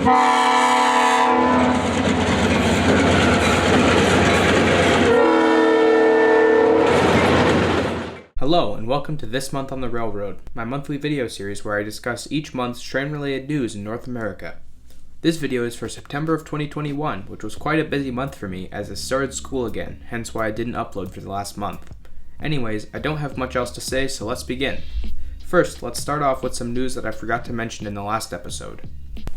Hello and welcome to This Month on the Railroad, my monthly video series where I discuss each month's train-related news in North America. This video is for September of 2021, which was quite a busy month for me as I started school again, hence why I didn't upload for the last month. Anyways, I don't have much else to say, so let's begin. First, let's start off with some news that I forgot to mention in the last episode.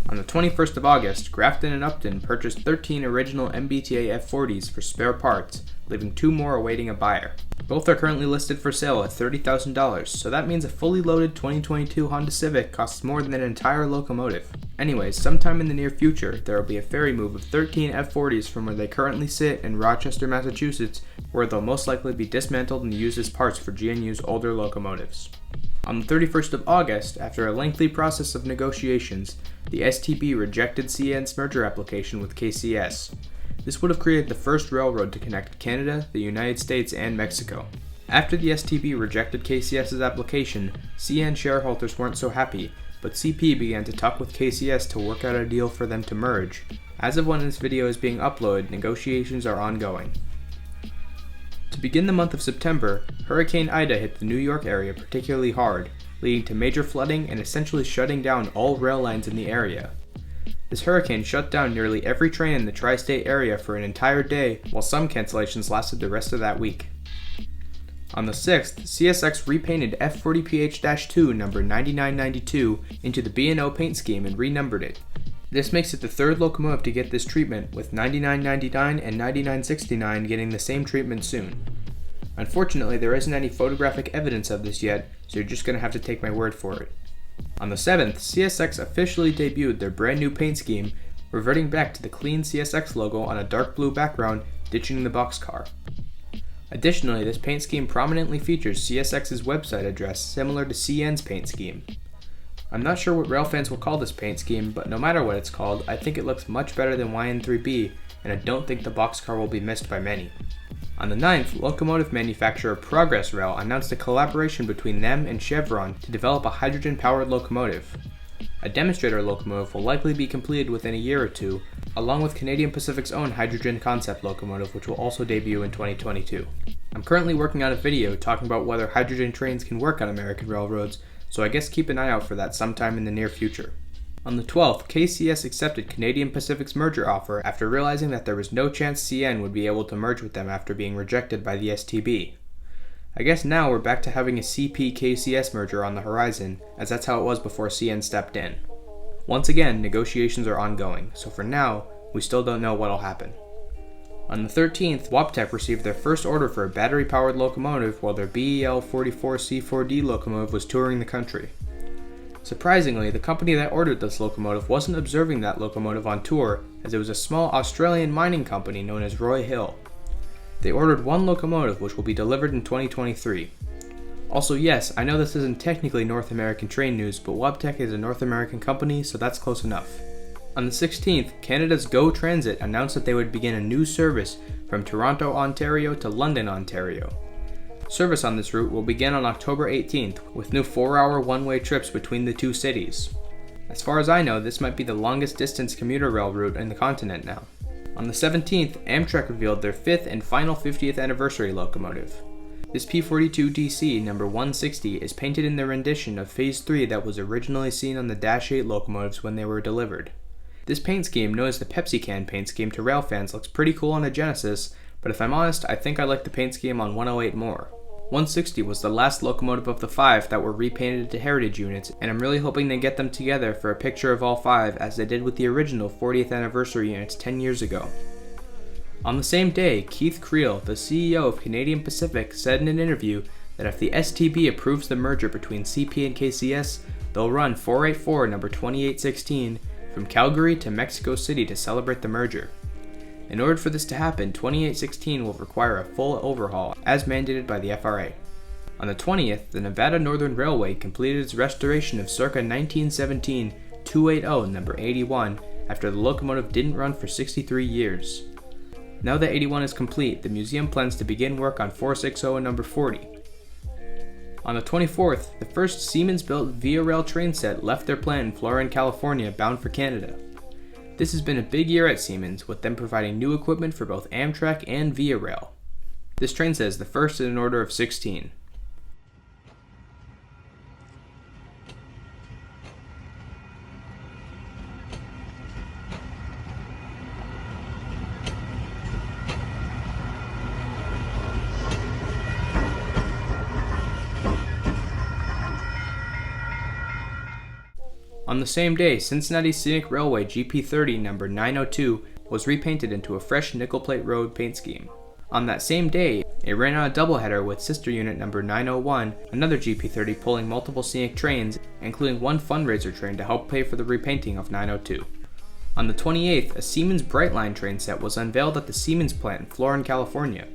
On the 21st of August, Grafton and Upton purchased 13 original MBTA F40s for spare parts, leaving 2 more awaiting a buyer. Both are currently listed for sale at $30,000, so that means a fully loaded 2022 Honda Civic costs more than an entire locomotive. Anyways, sometime in the near future, there will be a ferry move of 13 F40s from where they currently sit in Rochester, Massachusetts, where they'll most likely be dismantled and used as parts for GNU's older locomotives. On the 31st of August, after a lengthy process of negotiations, the STB rejected CN's merger application with KCS. This would have created the first railroad to connect Canada, the United States, and Mexico. After the STB rejected KCS's application, CN shareholders weren't so happy, but CP began to talk with KCS to work out a deal for them to merge. As of when this video is being uploaded, negotiations are ongoing. To begin the month of September, Hurricane Ida hit the New York area particularly hard, leading to major flooding and essentially shutting down all rail lines in the area. This hurricane shut down nearly every train in the tri-state area for an entire day, while some cancellations lasted the rest of that week. On the 6th, CSX repainted F40PH-2 number 9992 into the B&O paint scheme and renumbered it. This makes it the third locomotive to get this treatment, with 9999 and 9969 getting the same treatment soon. Unfortunately, there isn't any photographic evidence of this yet, so you're just going to have to take my word for it. On the 7th, CSX officially debuted their brand new paint scheme, reverting back to the clean CSX logo on a dark blue background, ditching the boxcar. Additionally, this paint scheme prominently features CSX's website address similar to CN's paint scheme. I'm not sure what rail fans will call this paint scheme, but no matter what it's called, I think it looks much better than YN3B, and I don't think the boxcar will be missed by many. On the 9th, locomotive manufacturer Progress Rail announced a collaboration between them and Chevron to develop a hydrogen-powered locomotive. A demonstrator locomotive will likely be completed within a year or two, along with Canadian Pacific's own hydrogen concept locomotive, which will also debut in 2022. I'm currently working on a video talking about whether hydrogen trains can work on American railroads, so I guess keep an eye out for that sometime in the near future. On the 12th, KCS accepted Canadian Pacific's merger offer after realizing that there was no chance CN would be able to merge with them after being rejected by the STB. I guess now we're back to having a CP-KCS merger on the horizon, as that's how it was before CN stepped in. Once again, negotiations are ongoing, so for now, we still don't know what'll happen. On the 13th, Wabtec received their first order for a battery-powered locomotive while their BEL-44C4D locomotive was touring the country. Surprisingly, the company that ordered this locomotive wasn't observing that locomotive on tour, as it was a small Australian mining company known as Roy Hill. They ordered 1 locomotive, which will be delivered in 2023. Also, yes, I know this isn't technically North American train news, but Wabtec is a North American company, so that's close enough. On the 16th, Canada's Go Transit announced that they would begin a new service from Toronto, Ontario to London, Ontario. Service on this route will begin on October 18th, with new 4-hour one-way trips between the two cities. As far as I know, this might be the longest distance commuter rail route in the continent now. On the 17th, Amtrak revealed their 5th and final 50th anniversary locomotive. This P42DC number 160 is painted in the rendition of Phase 3 that was originally seen on the Dash 8 locomotives when they were delivered. This paint scheme, known as the Pepsi Can paint scheme to rail fans, looks pretty cool on a Genesis, but if I'm honest, I think I like the paint scheme on 108 more. 160 was the last locomotive of the 5 that were repainted to heritage units, and I'm really hoping they get them together for a picture of all 5 as they did with the original 40th anniversary units 10 years ago. On the same day, Keith Creel, the CEO of Canadian Pacific, said in an interview that if the STB approves the merger between CP and KCS, they'll run 484 number 2816 from Calgary to Mexico City to celebrate the merger. In order for this to happen, 2816 will require a full overhaul, as mandated by the FRA. On the 20th, the Nevada Northern Railway completed its restoration of circa 1917 280 number 81 after the locomotive didn't run for 63 years. Now that 81 is complete, the museum plans to begin work on 460 number 40. On the 24th, the first Siemens-built VIARail train set left their plant in Florida, California, bound for Canada. This has been a big year at Siemens, with them providing new equipment for both Amtrak and VIARail. This train set is the first in an order of 16. On the same day, Cincinnati Scenic Railway GP30 number 902 was repainted into a fresh nickel plate road paint scheme. On that same day, it ran on a doubleheader with sister unit number 901, another GP30 pulling multiple Scenic trains, including one fundraiser train to help pay for the repainting of 902. On the 28th, a Siemens Brightline train set was unveiled at the Siemens plant in Florin, California.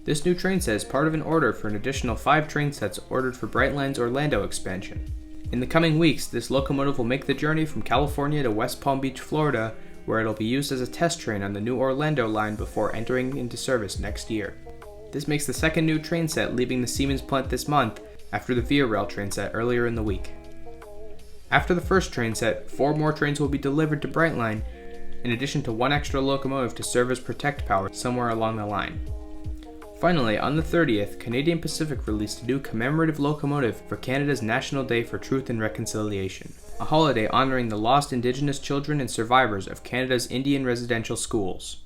This new train set is part of an order for an additional 5 train sets ordered for Brightline's Orlando expansion. In the coming weeks, this locomotive will make the journey from California to West Palm Beach, Florida, where it'll be used as a test train on the new Orlando line before entering into service next year. This makes the second new train set leaving the Siemens plant this month, after the VIARail train set earlier in the week. After the first train set, 4 more trains will be delivered to Brightline, in addition to 1 extra locomotive to serve as protect power somewhere along the line. Finally, on the 30th, Canadian Pacific released a new commemorative locomotive for Canada's National Day for Truth and Reconciliation, a holiday honoring the lost Indigenous children and survivors of Canada's Indian residential schools.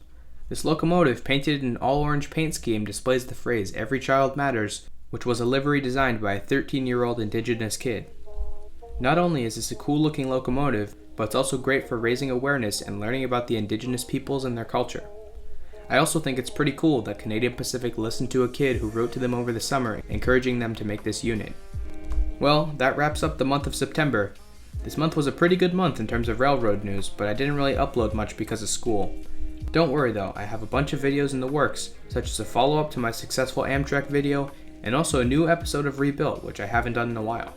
This locomotive, painted in an all-orange paint scheme, displays the phrase "Every Child Matters," which was a livery designed by a 13-year-old Indigenous kid. Not only is this a cool-looking locomotive, but it's also great for raising awareness and learning about the Indigenous peoples and their culture. I also think it's pretty cool that Canadian Pacific listened to a kid who wrote to them over the summer, encouraging them to make this unit. Well, that wraps up the month of September. This month was a pretty good month in terms of railroad news, but I didn't really upload much because of school. Don't worry though, I have a bunch of videos in the works, such as a follow-up to my successful Amtrak video, and also a new episode of Rebuilt, which I haven't done in a while.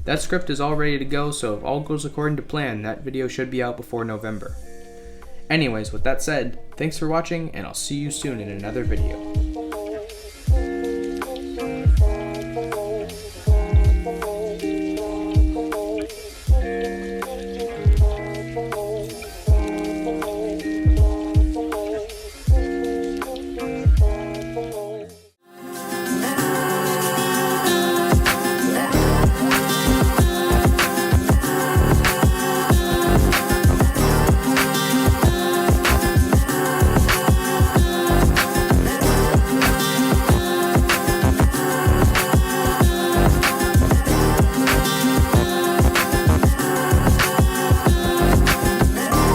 That script is all ready to go, so if all goes according to plan, that video should be out before November. Anyways, with that said, thanks for watching, and I'll see you soon in another video.